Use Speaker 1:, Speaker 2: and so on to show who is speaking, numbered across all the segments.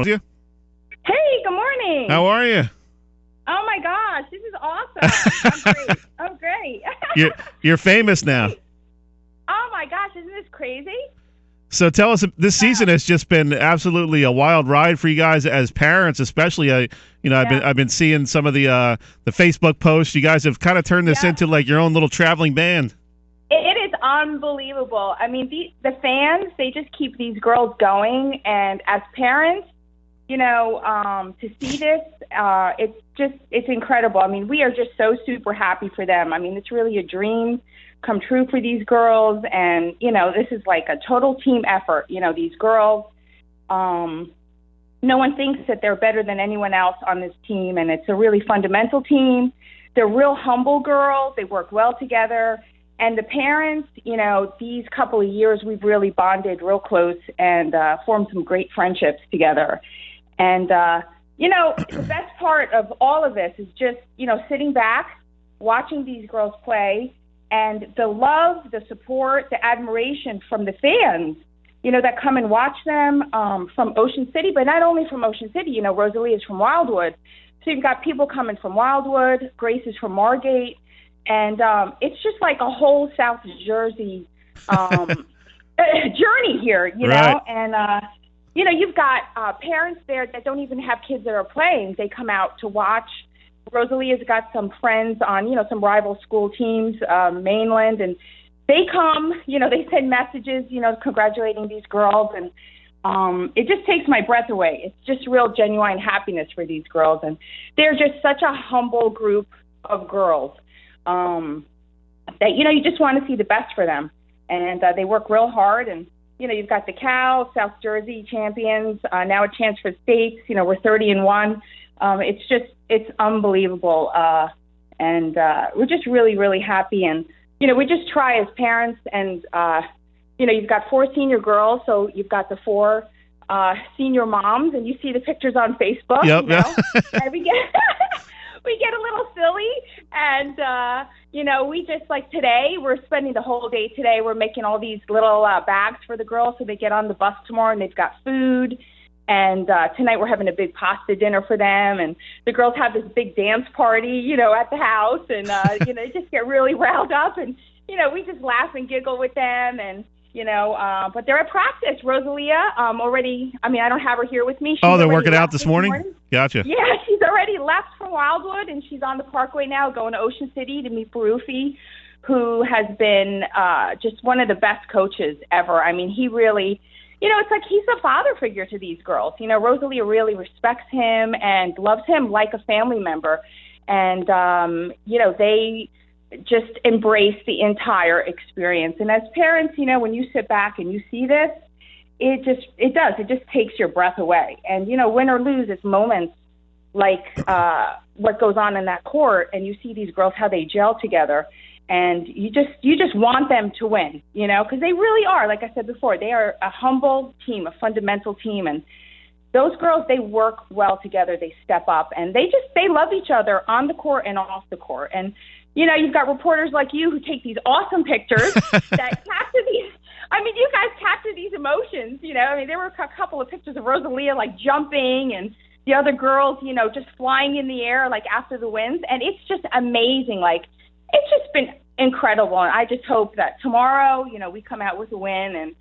Speaker 1: You?
Speaker 2: Hey, good morning.
Speaker 1: How are you?
Speaker 2: Oh my gosh, this is awesome. I'm great.
Speaker 1: You're famous now.
Speaker 2: Oh my gosh, isn't this crazy?
Speaker 1: So tell us, this season has just been absolutely a wild ride for you guys as parents, especially. I've been seeing some of the Facebook posts. You guys have kind of turned this into like your own little traveling band.
Speaker 2: It is unbelievable. I mean, the fans, they just keep these girls going, and as parents, to see this, it's incredible. I mean, we are just so super happy for them. I mean, it's really a dream come true for these girls, and this is like a total team effort. These girls, no one thinks that they're better than anyone else on this team, and it's a really fundamental team. They're real humble girls. They work well together, and the parents, these couple of years we've really bonded real close and formed some great friendships together. And the best part of all of this is just sitting back, watching these girls play, and the love, the support, the admiration from the fans, that come and watch them from Ocean City, but not only from Ocean City. Rosalia is from Wildwood. So you've got people coming from Wildwood, Grace is from Margate, and it's just like a whole South Jersey journey here,
Speaker 1: Right.
Speaker 2: And, you've got parents there that don't even have kids that are playing. They come out to watch. Rosalia's got some friends on, some rival school teams, mainland, and they come, they send messages, congratulating these girls, and it just takes my breath away. It's just real genuine happiness for these girls, and they're just such a humble group of girls that, you just want to see the best for them, and they work real hard, and, you've got the Cal, South Jersey champions, now a chance for states, we're 30-1. It's unbelievable. And we're just really, really happy. And, we just try as parents, and, you've got 4 senior girls, so you've got the 4 senior moms, and you see the pictures on Facebook.
Speaker 1: Yep.
Speaker 2: And we get a little silly, and, we just, like today, we're spending the whole day today. We're making all these little bags for the girls so they get on the bus tomorrow, and they've got food. And tonight we're having a big pasta dinner for them, and the girls have this big dance party, at the house, and, they just get really riled up, and, we just laugh and giggle with them, and, but they're at practice. Rosalia already, I don't have her here with me.
Speaker 1: They're working out this morning? Gotcha.
Speaker 2: Yeah, she's already left from Wildwood, and she's on the Parkway now going to Ocean City to meet Barufi, who has been just one of the best coaches ever. I mean, he really... it's like he's a father figure to these girls. Rosalia really respects him and loves him like a family member. And, they just embrace the entire experience. And as parents, when you sit back and you see this, it just takes your breath away. And, win or lose, it's moments like what goes on in that court, and you see these girls, how they gel together. And you just want them to win, because they really are, like I said before, they are a humble team, a fundamental team. And those girls, they work well together. They step up, and they love each other on the court and off the court. And, you've got reporters like you who take these awesome pictures that capture these. You guys capture these emotions, there were a couple of pictures of Rosalia, like, jumping, and the other girls, just flying in the air, like, after the wins. And it's just amazing. Like, it's just been incredible, and I just hope that tomorrow, we come out with a win, and,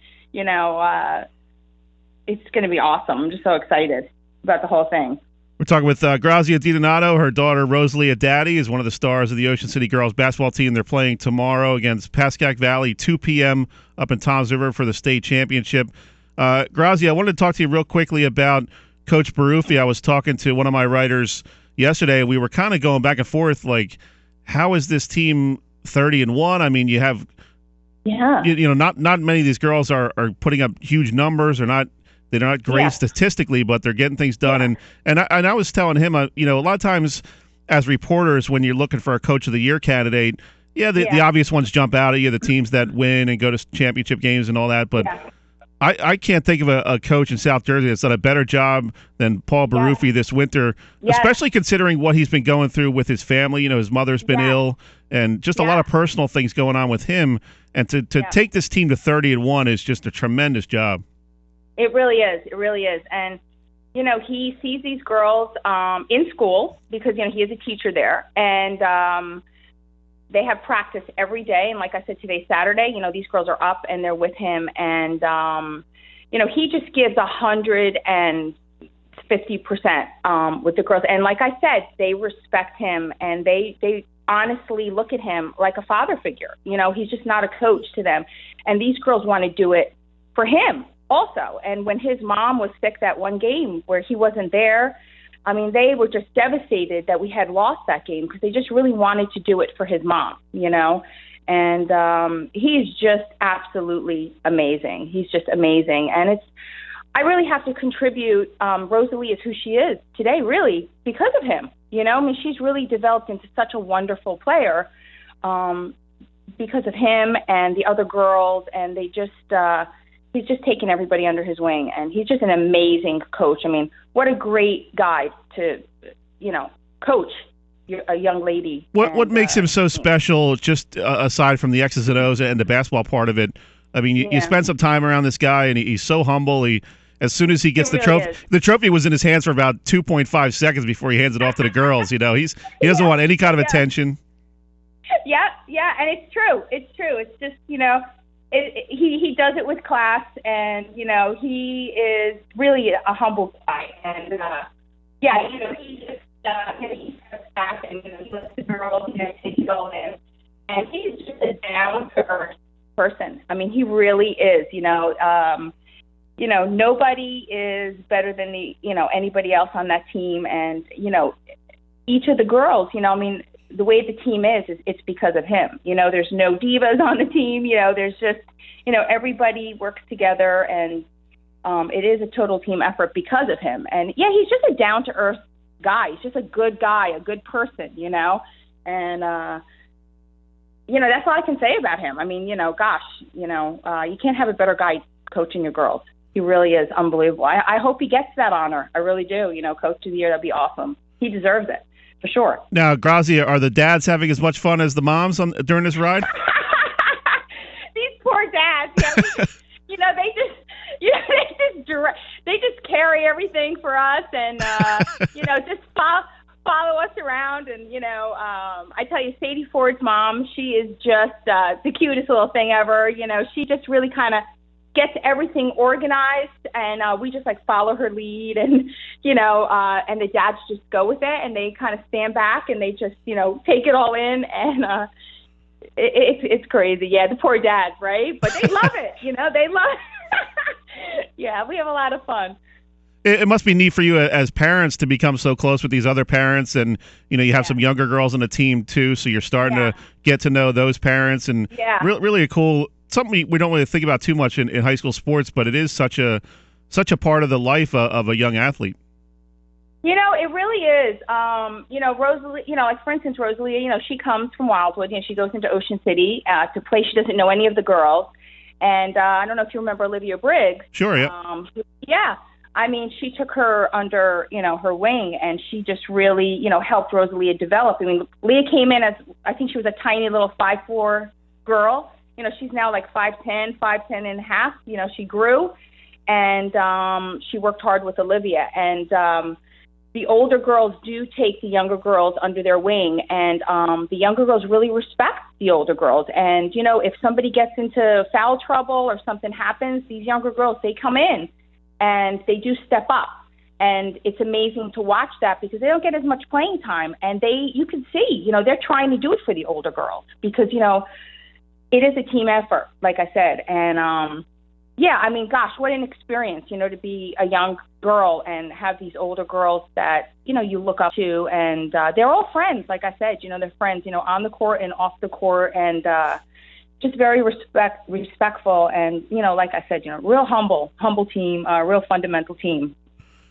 Speaker 2: it's going to be awesome. I'm just so excited about the whole thing.
Speaker 1: We're talking with Grazia Donato. Her daughter, Rosalia Daddi, is one of the stars of the Ocean City girls basketball team. They're playing tomorrow against Pascack Valley, 2 p.m. up in Toms River for the state championship. Grazia, I wanted to talk to you real quickly about Coach Barufi. I was talking to one of my writers yesterday, and we were kind of going back and forth, like, how is this team 30-1? You have, not many of these girls are putting up huge numbers, or not. They're not great statistically, but they're getting things done. Yeah. And I was telling him, a lot of times as reporters, when you're looking for a Coach of the Year candidate, the obvious ones jump out at you, the teams that win and go to championship games and all that. But I can't think of a coach in South Jersey that's done a better job than Paul Barufi this winter, especially considering what he's been going through with his family. His mother's been ill, and just a lot of personal things going on with him. And to take this team to 30-1 is just a tremendous job.
Speaker 2: It really is. It really is. And, he sees these girls in school because, he is a teacher there. And they have practice every day. And like I said, today's Saturday, these girls are up and they're with him. And, he just gives 150% with the girls. And like I said, they respect him and they honestly look at him like a father figure. He's just not a coach to them. And these girls want to do it for him also. And when his mom was sick that one game where he wasn't there, they were just devastated that we had lost that game because they just really wanted to do it for his mom, And he's just absolutely amazing. He's just amazing. And I really have to contribute. Rosalie is who she is today, really, because of him. She's really developed into such a wonderful player because of him and the other girls. And they just, he's just taken everybody under his wing. And he's just an amazing coach. What a great guy to, coach a young lady.
Speaker 1: What makes him so special, just aside from the X's and O's and the basketball part of it? You spend some time around this guy, and he's so humble. As soon as he gets the trophy, the trophy was in his hands for about 2.5 seconds before he hands it off to the girls. He doesn't want any kind of attention.
Speaker 2: Yeah, and it's true. It's just he does it with class, and he is really a humble guy, and he just he steps back and he lets the girls take it all in, and he's just a down to earth person. He really is. Nobody is better than anybody else on that team. And, each of the girls, the way the team is it's because of him. There's no divas on the team. There's just, everybody works together, and it is a total team effort because of him. And he's just a down to earth guy. He's just a good guy, a good person, and, that's all I can say about him. You can't have a better guy coaching your girls. He really is unbelievable. I hope he gets that honor. I really do. Coach of the year, that'd be awesome. He deserves it, for sure.
Speaker 1: Now, Grazia, are the dads having as much fun as the moms during this ride?
Speaker 2: These poor dads. They just carry everything for us, and just follow us around. And I tell you, Sadie Ford's mom, she is just the cutest little thing ever. She just really kind of gets everything organized, and we just follow her lead, and and the dads just go with it, and they kind of stand back and they just take it all in, and it's crazy. Yeah, the poor dads, right? But they love it. They love it. Yeah, we have a lot of fun.
Speaker 1: It must be neat for you as parents to become so close with these other parents, and you have some younger girls on the team too, so you're starting to get to know those parents, and really a cool. Something we don't really think about too much in high school sports, but it is such a part of the life of a young athlete.
Speaker 2: It really is. Rosalie, for instance, Rosalia, she comes from Wildwood, and she goes into Ocean City to play. She doesn't know any of the girls. And I don't know if you remember Olivia Briggs.
Speaker 1: Sure, yeah.
Speaker 2: She took her under, her wing, and she just really, helped Rosalia develop. Leah came in as, I think she was a tiny little 5'4" girl. She's now 5'10", 5'10 and a half. She grew, and she worked hard with Olivia. And the older girls do take the younger girls under their wing, and the younger girls really respect the older girls. And, if somebody gets into foul trouble or something happens, these younger girls, they come in and they do step up. And it's amazing to watch that because they don't get as much playing time. And you can see, they're trying to do it for the older girls because, it is a team effort, like I said. And, gosh, what an experience, to be a young girl and have these older girls that, you look up to. And they're all friends, like I said, they're friends, on the court and off the court, and just very respectful. And, like I said, real humble team, real fundamental team.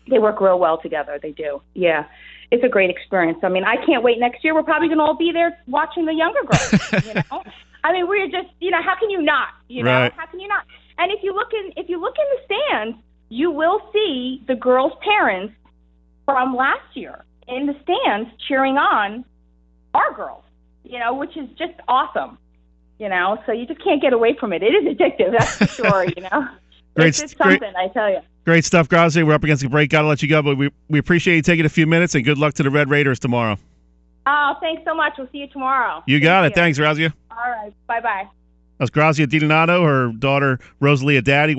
Speaker 2: They work real well together. They do. Yeah. It's a great experience. I can't wait. Next year, we're probably going to all be there watching the younger girls, we're just, how can you not,
Speaker 1: Right.
Speaker 2: How can you not? And if you look in the stands, you will see the girls' parents from last year in the stands cheering on our girls, which is just awesome, so you just can't get away from it. It is addictive, that's for sure,
Speaker 1: Great,
Speaker 2: it's something, I tell you.
Speaker 1: Great stuff, Grazia. We're up against the break. Got to let you go, but we appreciate you taking a few minutes, and good luck to the Red Raiders tomorrow.
Speaker 2: Oh, thanks so much. We'll see you tomorrow.
Speaker 1: You got it. Thanks, Grazia.
Speaker 2: All right. Bye-bye.
Speaker 1: That's Grazia Daddi, her daughter, Rosalia Daddi.